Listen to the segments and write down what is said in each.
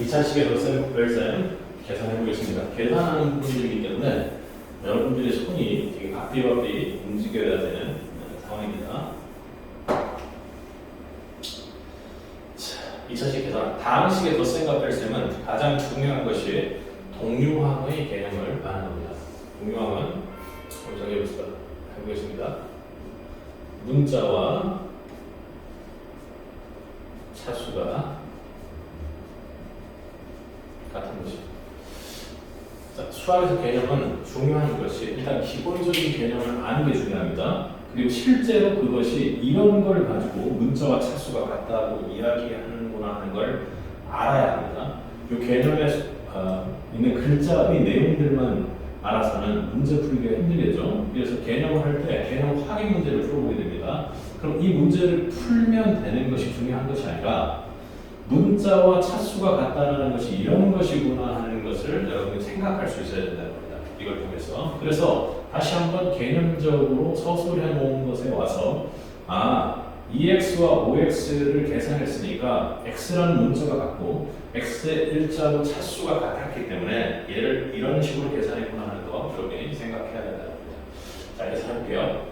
2차식의 덧셈, 뺄셈 계산해 보겠습니다. 계산하는 분들이기 때문에 여러분들의 손이 되게 바삐바삐 움직여야 되는 상황입니다. 자, 2차식 계산. 다음 식의 덧셈과 뺄셈은 가장 중요한 것이 동류항의 개념을 말하는 겁니다. 동류항은 해보겠습니다. 문자와 차수가 같은 것이. 자, 수학에서 개념은 중요한 것이 일단 기본적인 개념을 아는 게 중요합니다. 그리고 실제로 그것이 이런 걸 가지고 문자와 차수가 같다고 이야기하는구나 하는 걸 알아야 합니다. 이 개념에 있는 글자의 내용들만 알아서는 문제 풀기가 힘들겠죠. 그래서 개념을 할 때 개념 확인 문제를 풀어보게 됩니다. 그럼 이 문제를 풀면 되는 것이 중요한 것이 아니라 문자와 차수가 같다는 것이 이런 것이구나 하는 것을 여러분이 생각할 수 있어야 된다는 겁니다. 이걸 통해서. 그래서 다시 한번 개념적으로 서술해 놓은 것에 와서 EX와 OX를 계산했으니까 X라는 문자가 같고 X의 일자로 차수가 같았기 때문에 얘를 이런 식으로 계산했구나 하는 거 여러분이 생각해야 된다는 겁니다. 자, 계산할게요.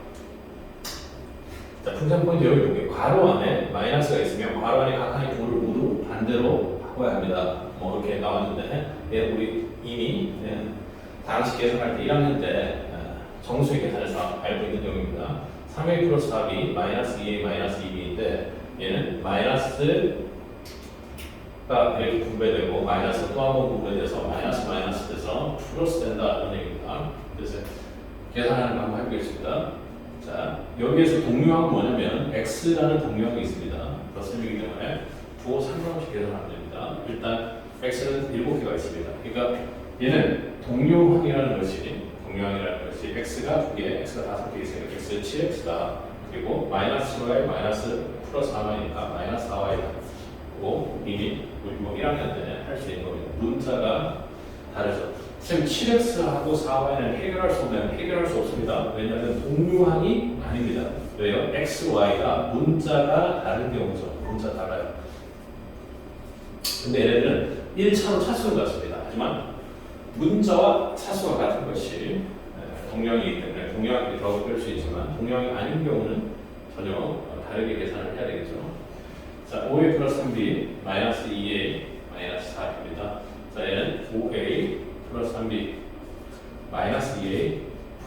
자, 풍선 포인트 여기 볼게요. 괄호 안에 마이너스가 있으면 괄호 안에 각하의 부호를 모두 반대로 바꿔야 합니다. 뭐 이렇게 나왔는데 우리 이미 다항식 계산할 때 1학년 때 정수의 계산에서 알고 있는 내용입니다. 3a 플러스 4b 마이너스 2a 마이너스 2b인데 얘는 마이너스가 이렇게 분배되고 마이너스 또 한 번 분배돼서 마이너스 돼서 플러스 된다 이런 얘기입니다. 그래서 계산하는 거 한번 해보겠습니다. 자, 여기에서 동류항은 뭐냐면 x라는 동류항이 있습니다. 덧셈이기 때문에 부호 상관없이 계산하면 됩니다. 일단 x는 7개가 있습니다. 그러니까 얘는 동류항이라는 것이 x가 2개, x가 5개 있으니까 x 7x다. 그리고 마이너스 7y 마이너스 플러스 4y니까 마이너스 4y다. 그리고 이미 우리 뭐 1학년 때 할 수 있는 겁니다. 문자가 다르죠. 쌤 7x하고 4y는 해결할 수 없습니다. 왜냐하면 동류항이 아닙니다. 왜요? x, y가 문자가 다른 경우죠. 문자 달라요. 근데 얘네들은 1차로 차수는 같습니다. 하지만 문자와 차수가 같은 것이 동류항이기 때문에 동류항이 더 뺄 수 있지만 동류항이 아닌 경우는 전혀 다르게 계산을 해야 되겠죠. 자, 5a 플러스 3b 마이너스 2a 마이너스 4입니다. 자, 얘는 5a 플러스 3b 마이너스 2a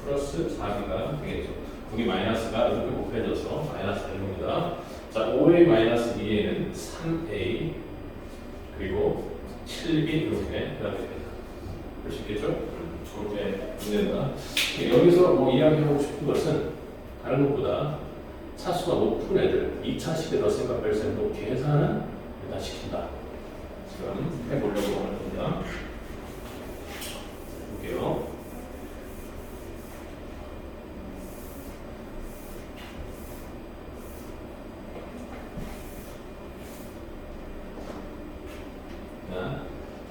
플러스 4b가 되겠죠. 여기 마이너스가 이렇게 곱해져서 마이너스 되는 겁니다. 자, 5a 마이너스 2a는 3a 그리고 7b 이렇게 해야 됩니다. 볼 수 있겠죠? 저렇게 된다. 여기서 뭐 이야기하고 싶은 것은 다른 것보다 차수가 높은 애들 2차식의 덧셈과 뺄셈도 계산은 일단 시킨다. 지금 해보려고 하는 겁니다. 볼게요.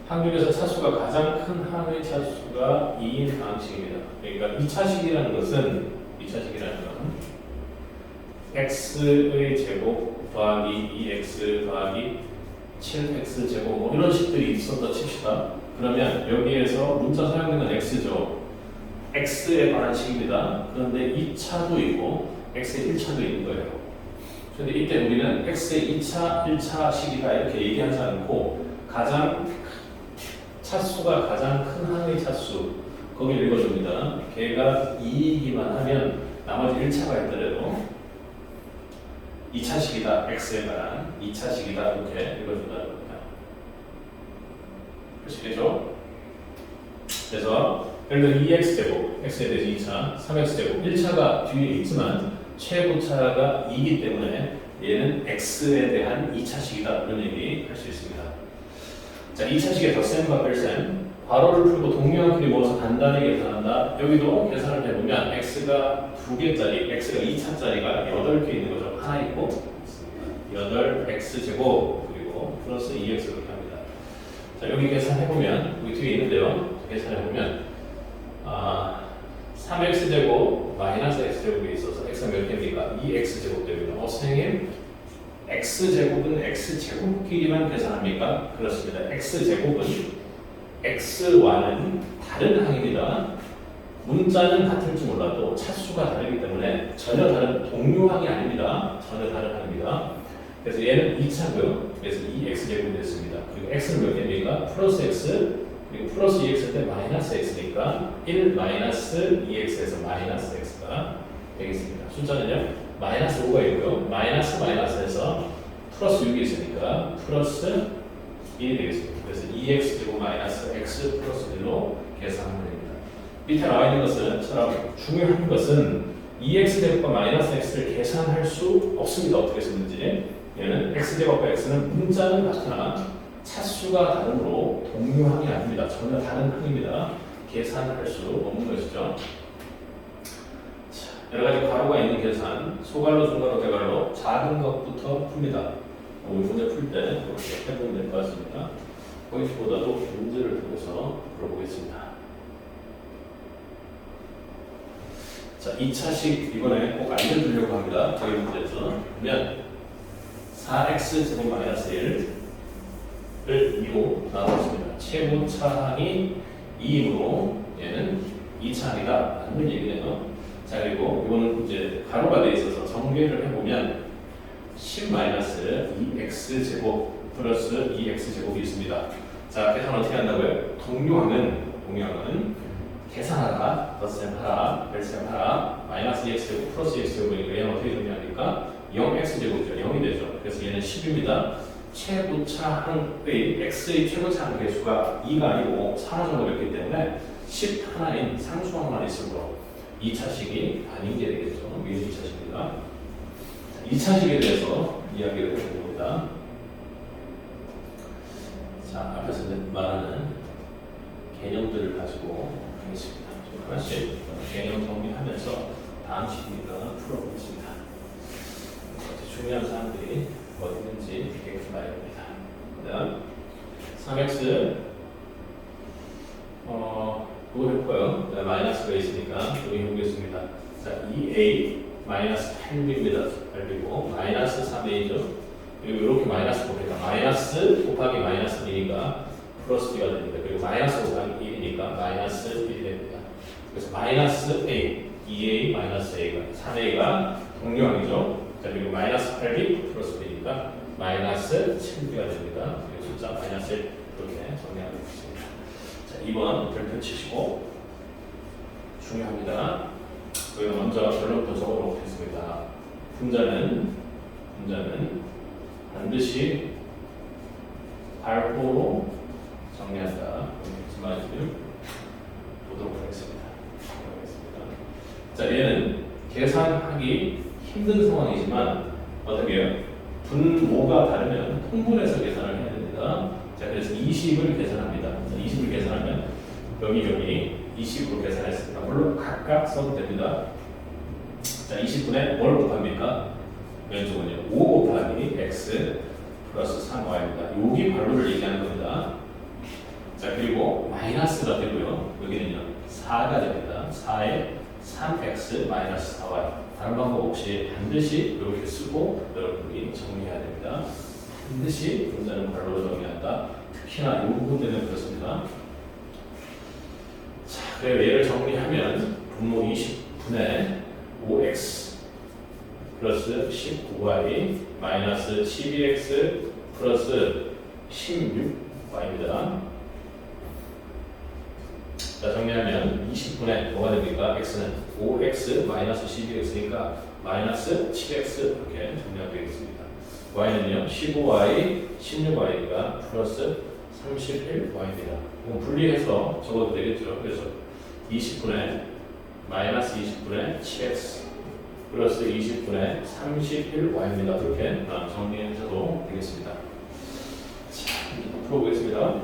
한국에서 차수가 가장 큰 항의 차수가 2인 방식입니다. 그러니까 2차식이라는 것은 x의 제곱 더하기 2x 더하기 7x 제곱 뭐 이런 식들이 있었다 칩시다. 그러면 여기에서 문자 사용되는 x죠. x에 관한 식입니다. 그런데 2차도 있고 x의 1차도 있는 거예요. 그런데 이때 우리는 x의 2차, 1차식이다 이렇게 얘기하지 않고 차수가 가장 큰 항의 차수 거기를 읽어줍니다. 걔가 2이기만 하면 나머지 1차가 있더라도 2차식이다 x에 관한 2차식이다 이렇게 읽어준다는 겁니다. 보시겠죠? 그래서 예를 들어 2x제곱 x에 대해서 2차 3x제곱 1차가 뒤에 있지만 최고차가 2이기 때문에 얘는 x에 대한 2차식이다 이런 얘기 할 수 있습니다. 자, 2차식의 덧셈과 뺄셈 괄호를 풀고 동류항끼리 모아서 간단히 계산한다. 여기도 계산을 해보면 x가 2개짜리, x가 2차짜리가 8개 있는 거죠. 하나 있고 8x제곱 그리고 플러스 2x 이렇게 합니다. 자, 여기 계산해보면 여기 뒤에 있는데요. 계산해보면 3x제곱 마이너스 x제곱이 있어서 x가 몇 개입니까? 2x제곱 됩니다. 선생님 x제곱은 x제곱끼리만 계산합니까? 그렇습니다. x제곱은 x와는 다른 항입니다. 문자는 같을지 몰라도 차수가 다르기 때문에 전혀 다른 동류항이 아닙니다. 전혀 다른 항입니다. 그래서 얘는 2차고요. 그래서 2x제곱이 됐습니다. 그리고 x는 몇 개입니까? 플러스 x, 그리고 플러스 2x일 때 마이너스 x니까 1 마이너스 2x에서 마이너스 x가 되겠습니다. 숫자는요, 마이너스 5가 있고요. 마이너스 마이너스에서 플러스 6이 있으니까 플러스 1이 되겠습니다. 그래서 2x제곱 마이너스 x 플러스 1로 계산하면 됩니다. 밑에 나와 있는 것은 중요한 것은 2x제곱과 마이너스 x를 계산할 수 없습니다. 어떻게 쓰는지. 얘는 x제곱과 x는 문자는 같으나 차수가 다르므로 동류항이 아닙니다. 전혀 다른 항입니다. 계산할 수 없는 것이죠. 자, 여러 가지 괄호가 있는 계산, 소괄호, 중괄호, 대괄호, 작은 것부터 풉니다. 우리 문제 풀 때 그렇게 해보면 될 것 같습니다. 거기보다도 문제를 보고서 풀어보겠습니다. 자, 2차식 이번에 꼭 알려주려고 합니다. 저희 문제에서. 그러면 4x 제곱 마이너스 1을 2로 나눴습니다. 최고차항이 2이므로 얘는 2차항이다 라는 얘기네요. 자, 그리고 이거는 이제 가로가 되어 있어서 정리를 해보면 10 마이너스 2x 제곱 플러스 2x 제곱이 있습니다. 자, 계산 어떻게 한다고요? 동류항은 계산하라, 덧셈 하라, 뺄셈 하라, 마이너스 2x 제곱 플러스 2x 제곱이니까 얘는 어떻게 정리합니까? 0x 제곱이죠. 0이 되죠. 그래서 얘는 10입니다. 최고차항의 x의 최고차항 개수가 2가 아니고 4 정도였기 때문에 10 하나인 상수항만 있으므로 2차식이 아닌 게 되겠죠. 위에 2차식입니다. 2차식에 대해서 이야기를 해봅니다. 자, 앞에서 말하는 개념들을 가지고 하겠습니다. 좀 하나씩 개념 정리하면서 다음 시기니까 풀어보겠습니다. 중요한 사항들이 어디 있는지 깨끗이 봐야 됩니다. 그다음 3x 그거 해볼까요? 마이너스가 있으니까 여기 해보겠습니다. 자, 2a 마이너스 8b입니다. 8b고 마이너스 3a죠. 그리고 이렇게 마이너스 곱하니까 마이너스 곱하기 마이너스 1이니까 플러스 b가 됩니다. 그리고 마이너스 곱하기 1이니까 마이너스 1이 됩니다. 그래서 마이너스 a, 2a 마이너스 a가 3a가 동류항이죠. 자, 그리고 마이너스 8b 플러스 b니까 마이너스 7b가 됩니다. 그리고 숫자 마이너스 1 이렇게 정리하고 있습니다. 자, 2번 별표 치시고 중요합니다. 여기 먼저 결론부터 적어놓겠습니다. 분자는 반드시 발호로 정리한다. 무슨 말인지 보도록 하겠습니다. 자, 얘는 계산하기 힘든 상황이지만 어떻게 해요? 분모가 다르면 통분해서 계산을 해야 됩니다. 자, 그래서 20을 계산합니다. 20을 계산하면 여기 20으로 계산했습니다. 물론 각각 써도 됩니다. 자, 20분에 뭘 곱합니까? 왼쪽은요. 5 곱하기 x 플러스 3y입니다. 여기 발로를 얘기하는 겁니다. 자, 그리고 마이너스가 되고요. 여기는요. 4가 됩니다. 4에 3x 마이너스 4y. 다른 방법 없이 반드시 이렇게 쓰고 여러분들이 정리해야 됩니다. 반드시 분자는 발로로 정리한다. 특히나 이 부분 때문에 그렇습니다. 자, 그래서 얘를 정리하면 분모 20분의 5x 플러스 19y 마이너스 12x 플러스 16y입니다. 자, 정리하면 20분의 뭐가 됩니까? x는 5x 마이너스 12x니까 마이너스 7x 이렇게 정리하면 되겠습니다. y는요 15y 16y가 플러스 31y입니다. 이건 분리해서 적어도 되겠죠. 그래서 20분의 마이너스 20분의 7x 플러스 20분의 31y입니다. 이렇게 정리해서도 되겠습니다. 자, 풀어보겠습니다.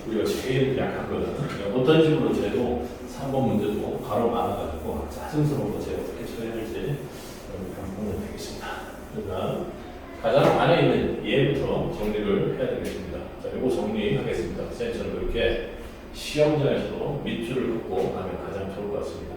우리가 제일 약하거든. 어떤 식으로 재도 3번 문제도 바로 많아가지고 짜증스러운 거 제가 어떻게 처리해야 될지 한번 보면 되겠습니다. 그러면 가장 안에 있는 얘부터 정리를 해야 되겠습니다. 자, 이거 정리하겠습니다. 쌤처럼 이렇게 시험장에서도 밑줄을 긋고 가면 가장 좋을 것 같습니다.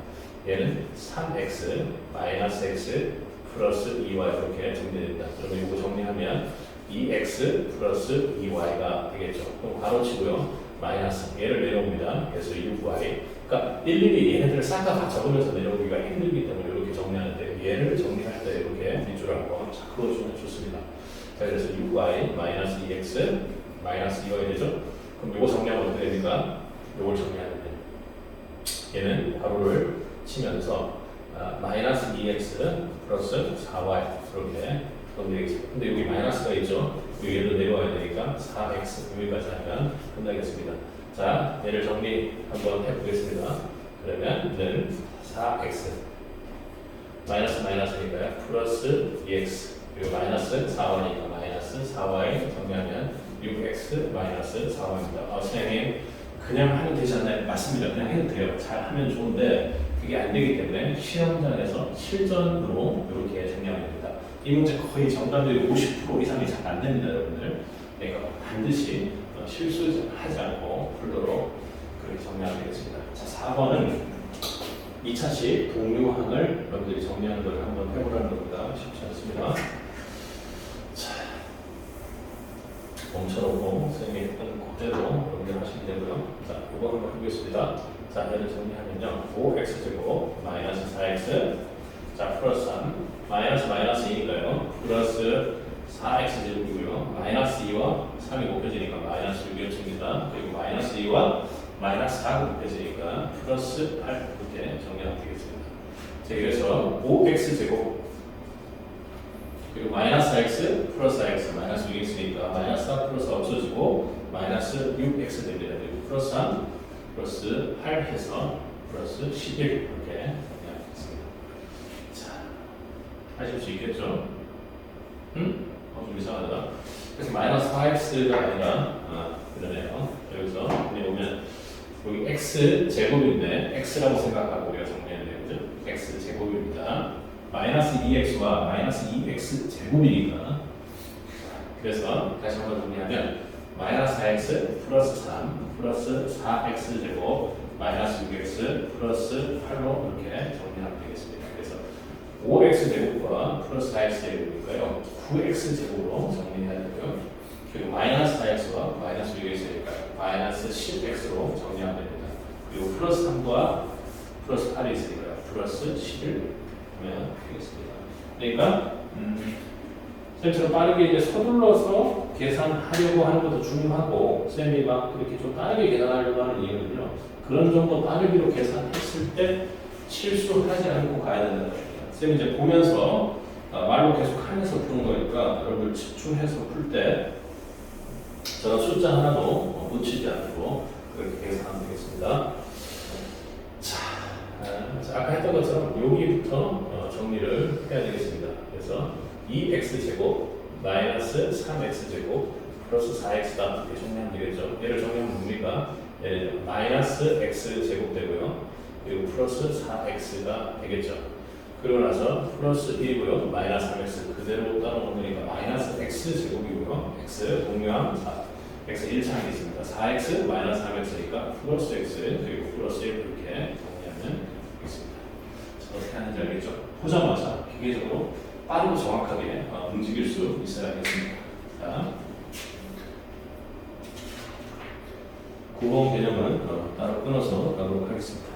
얘는 3x 마이너스 x 플러스 2y 이렇게 정리됩니다. 그러면 이거 정리하면 2x 플러스 2y가 되겠죠. 그럼 괄호치고요. 마이너스 얘를 내려옵니다. 그래서 6y. 그러니까 일일이 얘네들을 싹 다 적으면서 내려오기가 힘들기 때문에 이렇게 정리하는데 얘를 정리할 때 이렇게 밑줄을 한번 자 그어주면 좋습니다. 자 그래서 6y 마이너스 2x 마이너스 2y 되죠. 그럼 이거 정리하면 어떻게 됩니까? 이걸 정리하면 돼요. 얘는 괄호를 치면서 마이너스 2x 플러스 4y 이렇게 정리되겠습니다. 근데 여기 마이너스가 있죠. 얘도 내려와야 되니까 4x 여기까지 하면 끝나겠습니다. 자, 얘를 정리 한번 해보겠습니다. 그러면 는 4x 마이너스 마이너스니까요. 플러스 2x 그리고 마이너스 4y니까 마이너스 4y 정리하면 6x 마이너스 4y입니다. 선생님 그냥 하면 되지 않나요? 맞습니다. 그냥 해도 돼요. 잘 하면 좋은데 그게 안 되기 때문에 시험장에서 실전으로 이렇게 정리하면 됩니다. 이 문제 거의 정답률이 50% 이상이 잘 안 됩니다, 여러분들. 그러니까 반드시 실수하지 않고 풀도록 그렇게 정리하면 되겠습니다. 자, 4번은 2차식 동류항을 여러분들이 정리하는 걸 한번 해보라는 겁니다. 쉽지 않습니다. 자, 멈춰놓고 선생님이 했던 그대로 여러분들 하시면 되고요. 자, 이거 한번 해보겠습니다. 자, 얘를 정리하면요. 5x제곱 마이너스 4x 자, 플러스 3 마이너스 마이너스 2니까요. 플러스 4x제곱이고요. 마이너스 2와 3이 곱해지니까 마이너스 6이었습니다. 그리고 마이너스 2와 마이너스 4가 곱해지니까 플러스 8 이렇게 정리하면 되겠습니다. 자, 그래서 5x제곱 그리고 마이너스 x 플러스 x 마이너스 6이 있으니까 마이너스 4 플러스 없어지고 마이너스 6x 됩니다. 그리고 플러스 3 플러스 8 해서 플러스 11 이렇게 정리하겠습니다. 자, 하실 수 있겠죠? 좀 이상하다. 그래서 마이너스 4x가 아니라 그러네요. 여기서 여기 오면 여기 x 제곱인데 x라고 생각하고 우리가 정리해야 돼요. 그죠? x 제곱입니다. 마이너스 2x와 마이너스 2x 제곱이니까 그래서 다시 한번 정리하면 마이너스 4x 플러스 3 플러스 4x 제곱 마이너스 6x 플러스 8로 이렇게 정리하면 되겠습니다. 그래서 5x 제곱과 플러스 4x 제곱이니까요 9x 제곱으로 정리해야 되고요. 그리고 마이너스 4x와 마이너스 6x니까 마이너스 10x로 정리하면 됩니다. 그리고 플러스 3과 플러스 8이 있으니까요 플러스 11 하면 되겠습니다. 그러니까 쌤처럼 빠르게 이제 서둘러서 계산하려고 하는 것도 중요하고 쌤이 막 그렇게 좀 빠르게 계산하려고 하는 이유는요. 그런 정도 빠르기로 계산했을 때 실수하지 않고 가야 된다는 겁니다. 쌤이 이제 보면서 말로 계속 하면서 푸는 거니까 여러분들 집중해서 풀 때 저는 숫자 하나도 놓치지 않고 그렇게 계산하면 되겠습니다. 자, 아까 했던 것처럼 여기부터 정리를 해야 되겠습니다. 그래서 2x제곱 마이너스 3x제곱 플러스 4x다 이렇게 정리하면 되겠죠. 얘를 정리하면 뭡니까? 얘는 마이너스 x제곱 되고요. 그리고 플러스 4x가 되겠죠. 그러고 나서 플러스 1이고요. 마이너스 3x 그대로 따라오니까 마이너스 x제곱이고요. x 동류항 4 x 1차항이 있습니다. 4x 마이너스 3x니까 플러스 x 그리고 플러스 1 이렇게 정리하면 되겠습니다. 자, 어떻게 하는지 알겠죠? 보자마자 기계적으로 빠르고 정확하게 움직일 수 있어야겠습니다. 자, 9번 개념은 따로 끊어서 가도록 하겠습니다.